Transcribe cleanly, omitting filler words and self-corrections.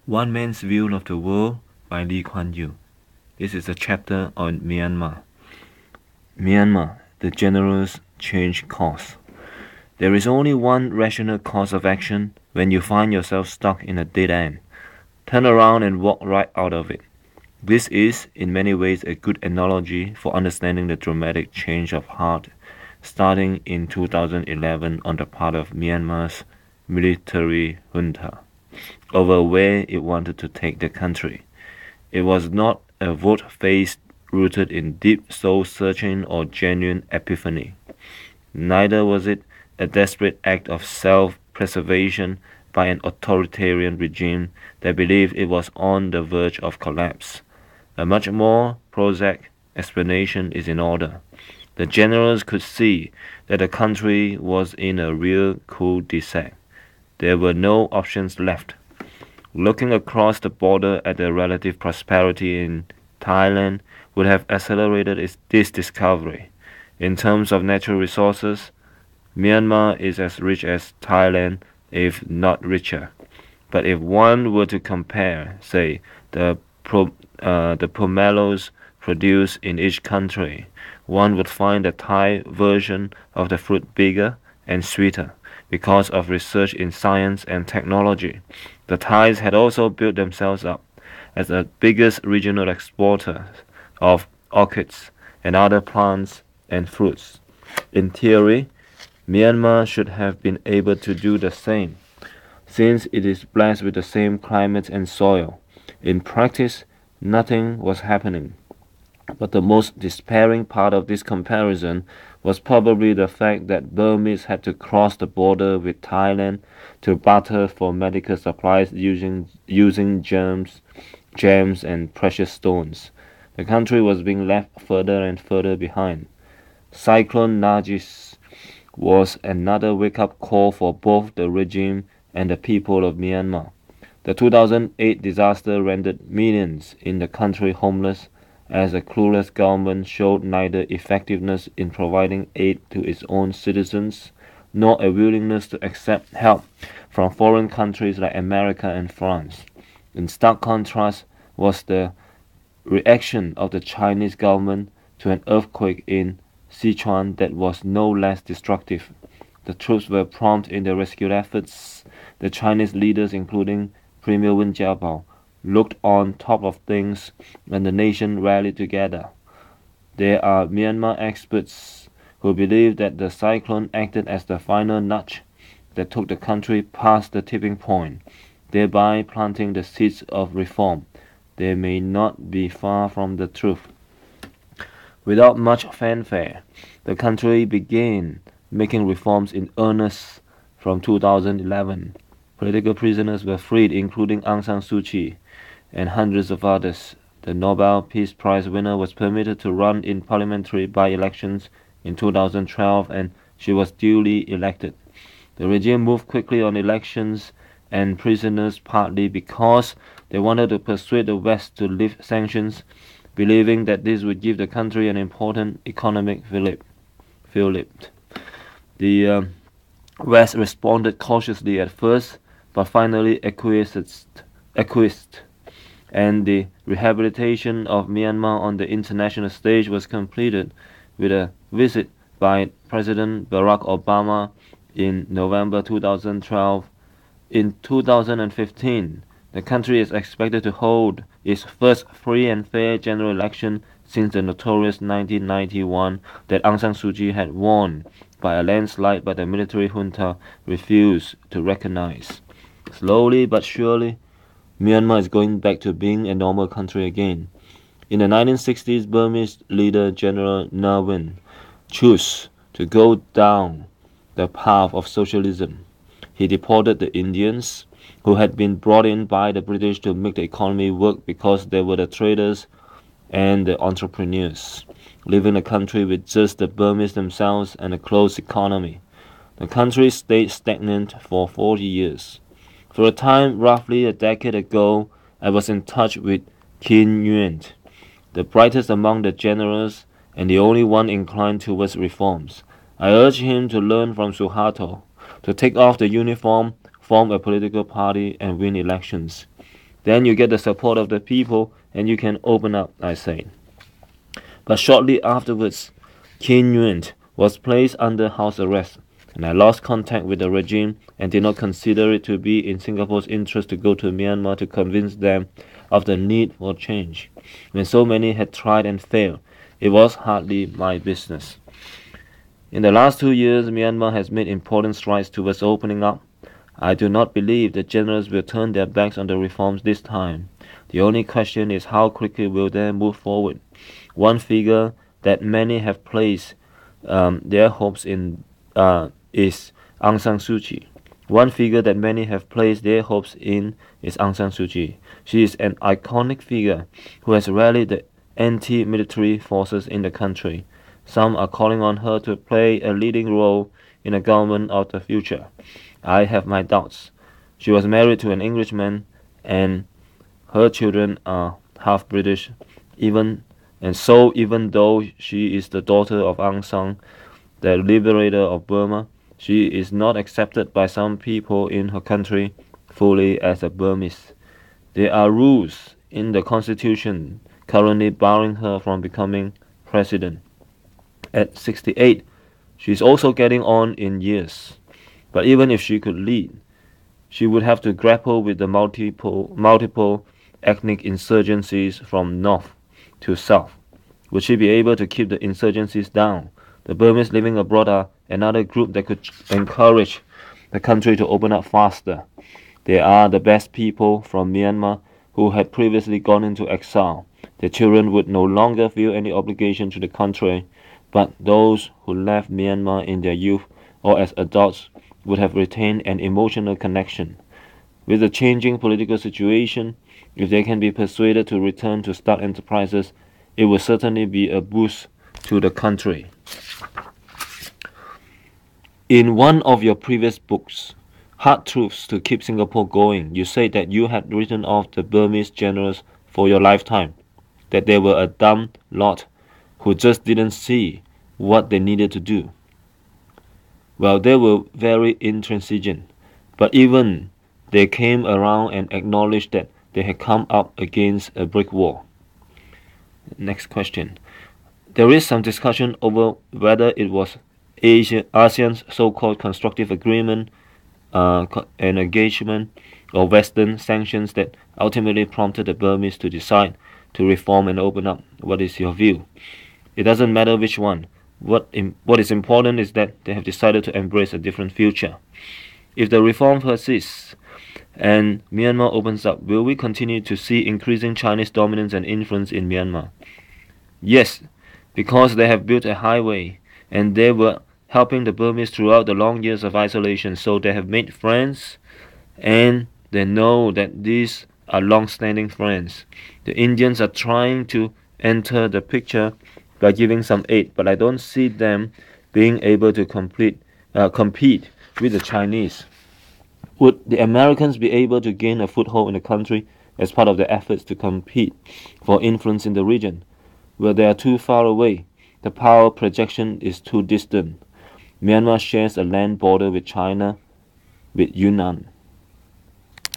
One Man's View of the World by Lee Kuan Yew. This is a chapter on Myanmar. Myanmar, the generous change course. There is only one rational course of action when you find yourself stuck in a dead end. Turn around and walk right out of it. This is, in many ways, a good analogy for understanding the dramatic change of heart starting in 2011 on the part of Myanmar's military junta over where it wanted to take the country. It was not a vote-faced rooted in deep soul-searching or genuine epiphany. Neither was it a desperate act of self-preservation by an authoritarian regime that believed it was on the verge of collapse. A much more prosaic explanation is in order. The generals could see that the country was in a real cul-de-sac. There were no options left. Looking across the border at the relative prosperity in Thailand would have accelerated this discovery. In terms of natural resources, Myanmar is as rich as Thailand, if not richer. But if one were to compare, say, the pomelos produced in each country, one would find the Thai version of the fruit bigger and sweeter because of research in science and technology. The Thais had also built themselves up as the biggest regional exporter of orchids and other plants and fruits. In theory, Myanmar should have been able to do the same, since it is blessed with the same climate and soil. In practice, nothing was happening. But the most despairing part of this comparison was probably the fact that Burmese had to cross the border with Thailand to barter for medical supplies using gems and precious stones. The country was being left further and further behind. Cyclone Nargis was another wake-up call for both the regime and the people of Myanmar. The 2008 disaster rendered millions in the country homeless, as a clueless government showed neither effectiveness in providing aid to its own citizens nor a willingness to accept help from foreign countries like America and France. In stark contrast was the reaction of the Chinese government to an earthquake in Sichuan that was no less destructive. The troops were prompt in their rescue efforts. The Chinese leaders, including Premier Wen Jiabao, looked on top of things when the nation rallied together. There are Myanmar experts who believe that the cyclone acted as the final nudge that took the country past the tipping point, thereby planting the seeds of reform. They may not be far from the truth. Without much fanfare, the country began making reforms in earnest from 2011. Political prisoners were freed, including Aung San Suu Kyi and hundreds of others. The Nobel Peace Prize winner was permitted to run in parliamentary by-elections in 2012 and she was duly elected. The regime moved quickly on elections and prisoners partly because they wanted to persuade the West to lift sanctions, believing that this would give the country an important economic fillip. The West responded cautiously at first, but finally acquiesced, and the rehabilitation of Myanmar on the international stage was completed with a visit by President Barack Obama in November 2012. In 2015, the country is expected to hold its first free and fair general election since the notorious 1991 that Aung San Suu Kyi had won by a landslide but the military junta refused to recognize. Slowly but surely, Myanmar is going back to being a normal country again. In the 1960s, Burmese leader General Ne Win chose to go down the path of socialism. He deported the Indians, who had been brought in by the British to make the economy work because they were the traders and the entrepreneurs, leaving the country with just the Burmese themselves and a closed economy. The country stayed stagnant for 40 years. For a time, roughly a decade ago, I was in touch with Kin Nguyen, the brightest among the generals and the only one inclined towards reforms. I urged him to learn from Suharto, to take off the uniform, form a political party, and win elections. Then you get the support of the people and you can open up, I say. But shortly afterwards, Kim Nguyen was placed under house arrest, and I lost contact with the regime and did not consider it to be in Singapore's interest to go to Myanmar to convince them of the need for change. When so many had tried and failed, it was hardly my business. In the last 2 years, Myanmar has made important strides towards opening up. I do not believe the generals will turn their backs on the reforms this time. The only question is how quickly will they move forward. One figure that many have placed their hopes in is Aung San Suu Kyi. One figure that many have placed their hopes in is Aung San Suu Kyi. She is an iconic figure who has rallied the anti-military forces in the country. Some are calling on her to play a leading role in a government of the future. I have my doubts. She was married to an Englishman and her children are half British. Even though she is the daughter of Aung San, the liberator of Burma, she is not accepted by some people in her country fully as a Burmese. There are rules in the constitution currently barring her from becoming president. At 68, she is also getting on in years. But even if she could lead, she would have to grapple with the multiple ethnic insurgencies from north to south. Would she be able to keep the insurgencies down? The Burmese living abroad are another group that could encourage the country to open up faster. They are the best people from Myanmar who had previously gone into exile. Their children would no longer feel any obligation to the country, but those who left Myanmar in their youth or as adults would have retained an emotional connection. With the changing political situation, if they can be persuaded to return to start enterprises, it will certainly be a boost to the country. In one of your previous books, Hard Truths to Keep Singapore Going, you said that you had written off the Burmese generals for your lifetime, that they were a dumb lot who just didn't see what they needed to do. Well, they were very intransigent, but even they came around and acknowledged that they had come up against a brick wall. Next question. There is some discussion over whether it was ASEAN's so-called constructive agreement and engagement or Western sanctions that ultimately prompted the Burmese to decide to reform and open up. What is your view? It doesn't matter which one. What is important is that they have decided to embrace a different future. If the reform persists and Myanmar opens up, will we continue to see increasing Chinese dominance and influence in Myanmar? Yes, because they have built a highway and they were helping the Burmese throughout the long years of isolation, so they have made friends and they know that these are long-standing friends. The Indians are trying to enter the picture by giving some aid, but I don't see them being able to compete with the Chinese. Would the Americans be able to gain a foothold in the country as part of their efforts to compete for influence in the region? Well, they are too far away. The power projection is too distant. Myanmar shares a land border with China, with Yunnan.